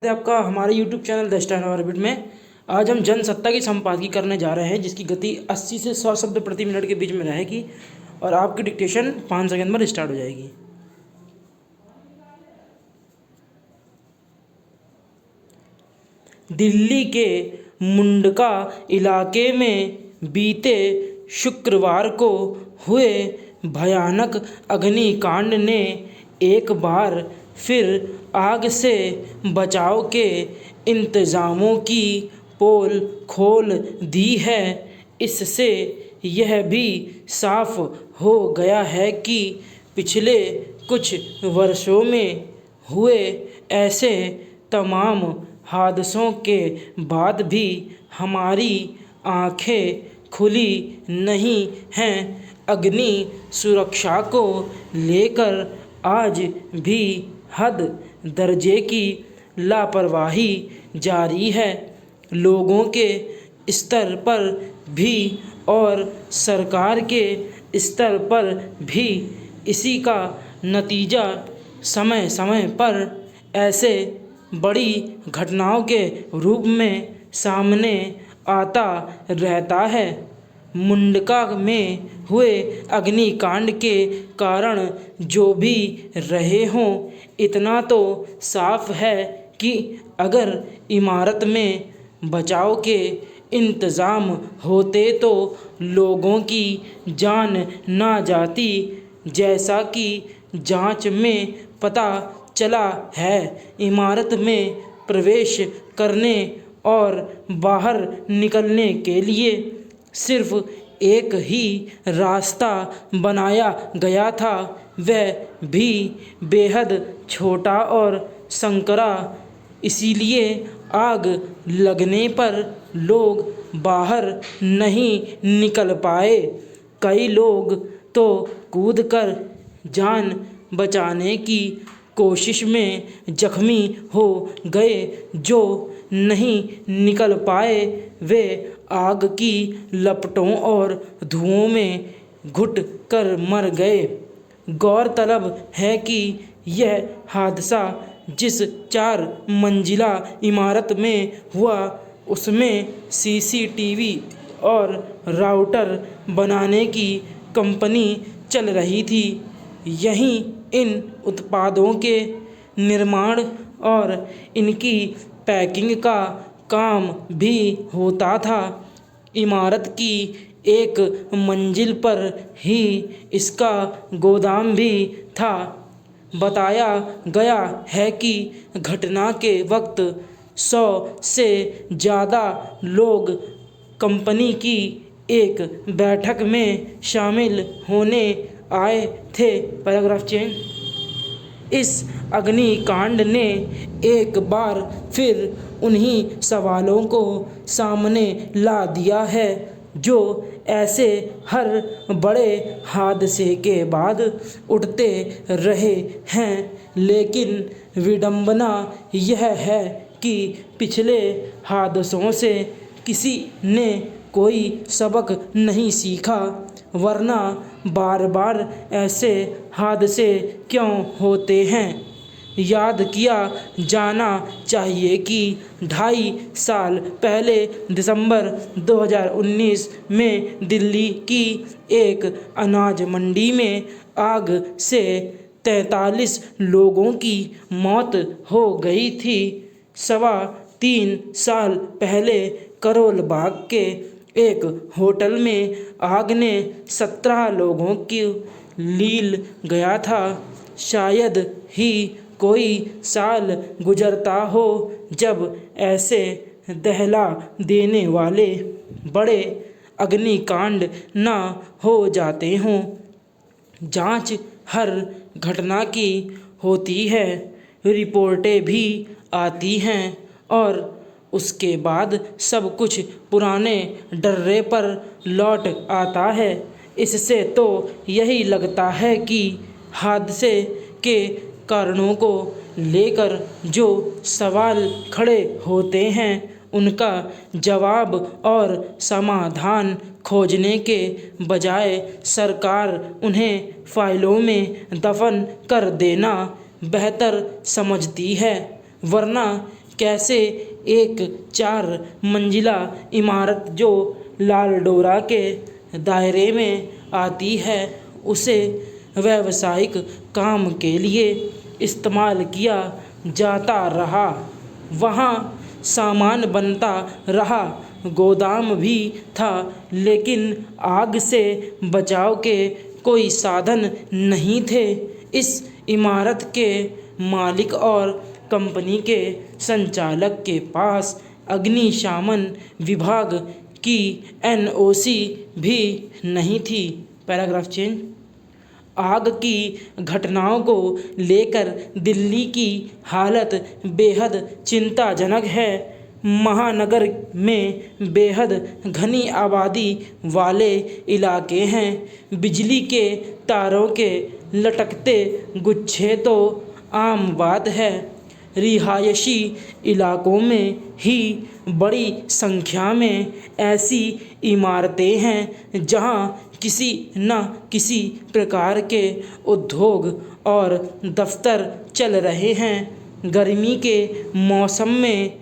आपका हमारे YouTube channel the stand orbit में। आज हम जनसत्ता की संपादकी करने जा रहे हैं, जिसकी गति 80 से 100 शब्द प्रति मिनट के बीच में रहेगी और आपकी डिक्टेशन 5 सेकंड में स्टार्ट हो जाएगी। दिल्ली के मुंडका इलाके में बीते शुक्रवार को हुए भयानक अग्निकांड ने एक बार फिर आग से बचाव के इंतज़ामों की पोल खोल दी है। इससे यह भी साफ हो गया है कि पिछले कुछ वर्षों में हुए ऐसे तमाम हादसों के बाद भी हमारी आँखें खुली नहीं हैं। अग्नि सुरक्षा को लेकर आज भी हद दर्जे की लापरवाही जारी है। लोगों के स्तर पर भी और सरकार के स्तर पर भी इसी का नतीजा समय समय पर ऐसे बड़ी घटनाओं के रूप में सामने आता रहता है। मुंडका में हुए अग्निकांड के कारण जो भी रहे हों, इतना तो साफ है कि अगर इमारत में बचाव के इंतज़ाम होते तो लोगों की जान ना जाती। जैसा कि जांच में पता चला है, इमारत में प्रवेश करने और बाहर निकलने के लिए सिर्फ एक ही रास्ता बनाया गया था, वह भी बेहद छोटा और संकरा। इसीलिए आग लगने पर लोग बाहर नहीं निकल पाए। कई लोग तो कूदकर जान बचाने की कोशिश में जख्मी हो गए। जो नहीं निकल पाए वे आग की लपटों और धुओं में घुट कर मर गए। गौरतलब है कि यह हादसा जिस 4 मंजिला इमारत में हुआ, उसमें सीसीटीवी और राउटर बनाने की कंपनी चल रही थी। यहीं इन उत्पादों के निर्माण और इनकी पैकिंग का काम भी होता था। इमारत की एक मंजिल पर ही इसका गोदाम भी था। बताया गया है कि घटना के वक्त 100 से ज़्यादा लोग कंपनी की एक बैठक में शामिल होने आए थे। Paragraph change. इस अग्निकांड ने एक बार फिर उन्हीं सवालों को सामने ला दिया है जो ऐसे हर बड़े हादसे के बाद उठते रहे हैं। लेकिन विडंबना यह है कि पिछले हादसों से किसी ने कोई सबक नहीं सीखा, वरना बार बार ऐसे हादसे क्यों होते हैं। याद किया जाना चाहिए कि 2.5 साल पहले दिसंबर 2019 में दिल्ली की एक अनाज मंडी में आग से 43 लोगों की मौत हो गई थी। 3.25 साल पहले करोल बाग के एक होटल में आग ने 17 लोगों की लील गया था। शायद ही कोई साल गुजरता हो जब ऐसे दहला देने वाले बड़े अग्निकांड ना हो जाते हों। जांच हर घटना की होती है, रिपोर्टें भी आती हैं और उसके बाद सब कुछ पुराने डर्रे पर लौट आता है। इससे तो यही लगता है कि हादसे के कारणों को लेकर जो सवाल खड़े होते हैं, उनका जवाब और समाधान खोजने के बजाय सरकार उन्हें फाइलों में दफन कर देना बेहतर समझती है। वरना कैसे एक 4 मंजिला इमारत जो लालडोरा के दायरे में आती है उसे व्यावसायिक काम के लिए इस्तेमाल किया जाता रहा। वहाँ सामान बनता रहा, गोदाम भी था, लेकिन आग से बचाव के कोई साधन नहीं थे। इस इमारत के मालिक और कंपनी के संचालक के पास अग्निशमन विभाग की एनओसी भी नहीं थी। Paragraph change. आग की घटनाओं को लेकर दिल्ली की हालत बेहद चिंताजनक है। महानगर में बेहद घनी आबादी वाले इलाके हैं। बिजली के तारों के लटकते गुच्छे तो आम बात है। रिहायशी इलाकों में ही बड़ी संख्या में ऐसी इमारतें हैं जहां किसी न किसी प्रकार के उद्योग और दफ्तर चल रहे हैं। गर्मी के मौसम में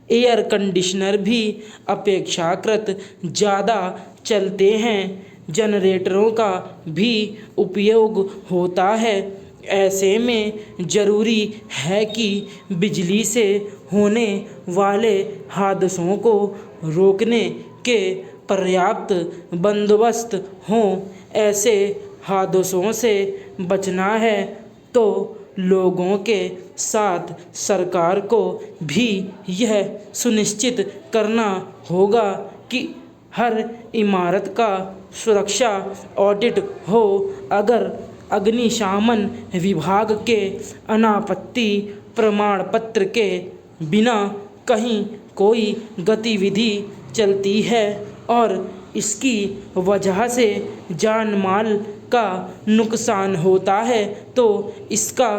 एयर कंडीशनर भी अपेक्षाकृत ज़्यादा चलते हैं। जनरेटरों का भी उपयोग होता है। ऐसे में ज़रूरी है कि बिजली से होने वाले हादसों को रोकने के पर्याप्त बंदोबस्त हों। ऐसे हादसों से बचना है तो लोगों के साथ सरकार को भी यह सुनिश्चित करना होगा कि हर इमारत का सुरक्षा ऑडिट हो। अगर अग्निशमन विभाग के अनापत्ति प्रमाण पत्र के बिना कहीं कोई गतिविधि चलती है और इसकी वजह से जान माल का नुकसान होता है तो इसका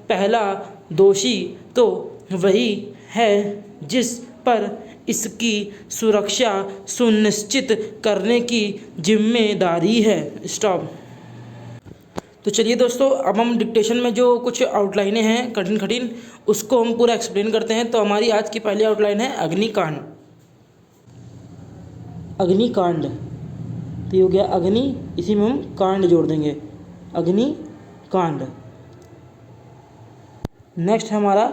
पहला दोषी तो वही है जिस पर इसकी सुरक्षा सुनिश्चित करने की जिम्मेदारी है। स्टॉप। तो चलिए दोस्तों, अब हम डिक्टेशन में जो कुछ आउटलाइनें हैं कठिन उसको हम पूरा एक्सप्लेन करते हैं। तो हमारी आज की पहली आउटलाइन है अग्निकांड। अग्निकांड तो ये हो गया अग्नि, इसी में हम कांड जोड़ देंगे, अग्निकांड। नेक्स्ट हमारा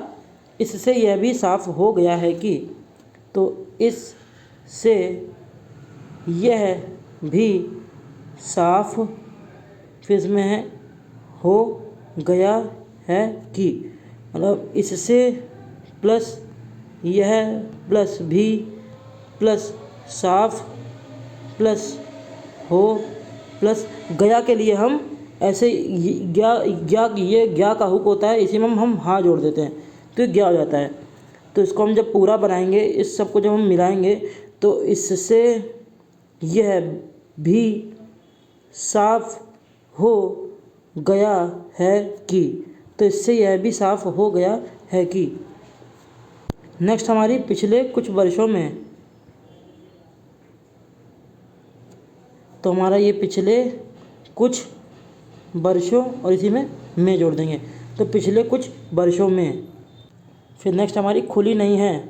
इससे यह भी साफ हो गया है कि, तो इससे यह भी साफ फिर में है हो गया है कि, मतलब इससे प्लस यह प्लस भी प्लस साफ प्लस हो प्लस गया के लिए हम ऐसे ये ज्ञा का हुक होता है, इसी में हम हाँ जोड़ देते हैं तो ज्ञा हो जाता है। तो इसको हम जब पूरा बनाएंगे, इस सब को जब हम मिलाएंगे तो इससे यह भी साफ हो गया है कि, तो इससे यह भी साफ हो गया है कि। नेक्स्ट हमारी पिछले कुछ वर्षों में, तो हमारा ये पिछले कुछ वर्षों और इसी में जोड़ देंगे तो पिछले कुछ वर्षों में। फिर नेक्स्ट हमारी खुली नहीं है,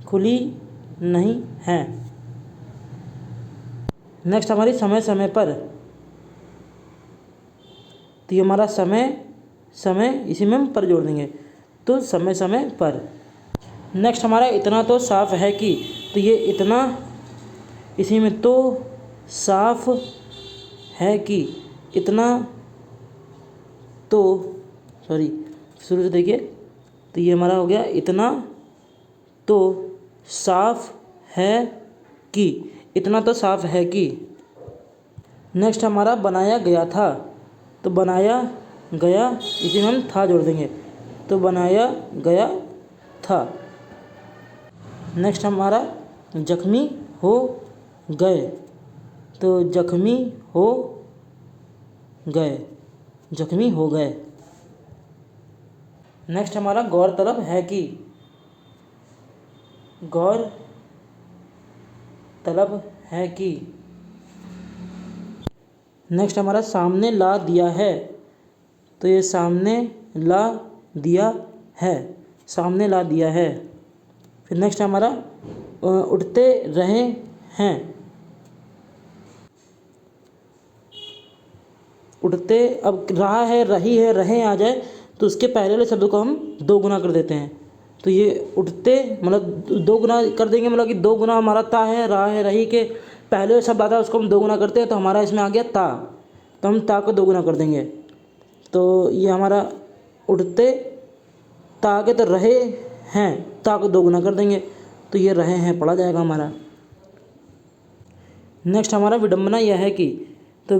खुली नहीं है। नेक्स्ट हमारी समय समय पर, तो ये हमारा समय इसी में हम पर जोड़ देंगे तो समय समय पर। नेक्स्ट हमारा इतना तो साफ है कि, तो ये इतना इसी में तो साफ है कि, इतना तो शुरू से देखिए, तो ये हमारा हो गया इतना तो साफ है कि, इतना तो साफ है कि। नेक्स्ट हमारा बनाया गया था, तो बनाया गया इसी में हम था जोड़ देंगे तो बनाया गया था। नेक्स्ट हमारा जख्मी हो गए, तो जख्मी हो गए, जख्मी हो गए। नेक्स्ट हमारा गौरतलब है कि, गौरतलब है कि। नेक्स्ट हमारा सामने ला दिया है, तो ये सामने ला दिया है, सामने ला दिया है। फिर नेक्स्ट हमारा उठते रहे हैं। उठते, अब रहा है, रही है, रहे आ जाए तो उसके पहले वाले शब्द को हम 2 गुना कर देते हैं। तो ये उठते मतलब 2 गुना कर देंगे, मतलब कि 2 गुना हमारा ता है, रहा है, रही के पहले शब्द आता है उसको हम 2 गुना करते हैं, तो हमारा इसमें आ गया ता। तो हम ता को 2 गुना कर देंगे। तो ये हमारा उठते ता के तो रहे हैं, ता को 2 गुना कर देंगे, तो ये रहे हैं पढ़ा जाएगा हमारा। नेक्स्ट हमारा विडम्बना यह है कि, तो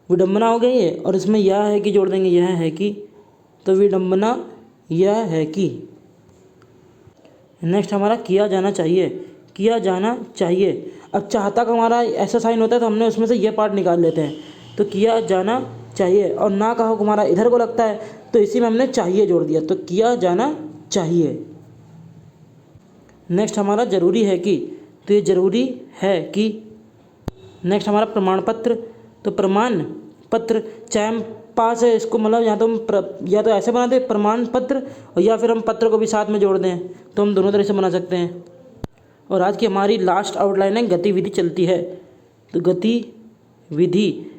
विडम्बना हो गई है और इसमें यह है कि जोड़ देंगे, यह है कि, तो विडम्बना यह है कि। नेक्स्ट हमारा किया जाना चाहिए। किया जाना चाहिए, अब चाहता का हमारा ऐसा साइन होता है तो हमने उसमें से ये पार्ट निकाल लेते हैं। तो किया जाना चाहिए, और ना का हो हमारा इधर को लगता है तो इसी में हमने चाहिए जोड़ दिया, तो किया जाना चाहिए। नेक्स्ट हमारा ज़रूरी है कि, तो ये ज़रूरी है कि। नेक्स्ट हमारा प्रमाण पत्र, तो प्रमाण पत्र, चाहे हम पास है इसको मतलब या तो हम या तो ऐसे बना दें प्रमाण पत्र, और या फिर हम पत्र को भी साथ में जोड़ दें, तो हम दोनों तरह से बना सकते हैं। और आज की हमारी लास्ट आउटलाइन है गतिविधि चलती है। तो गतिविधि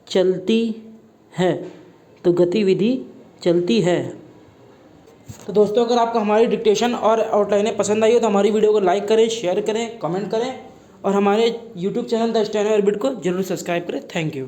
चलती है, तो गतिविधि चलती है। तो दोस्तों अगर आपको हमारी डिक्टेशन और आउटलाइनें पसंद आई हो तो हमारी वीडियो को लाइक करें, शेयर करें, कमेंट करें, और हमारे YouTube channel the steno orbit को जरूर सब्सक्राइब करें। Thank you.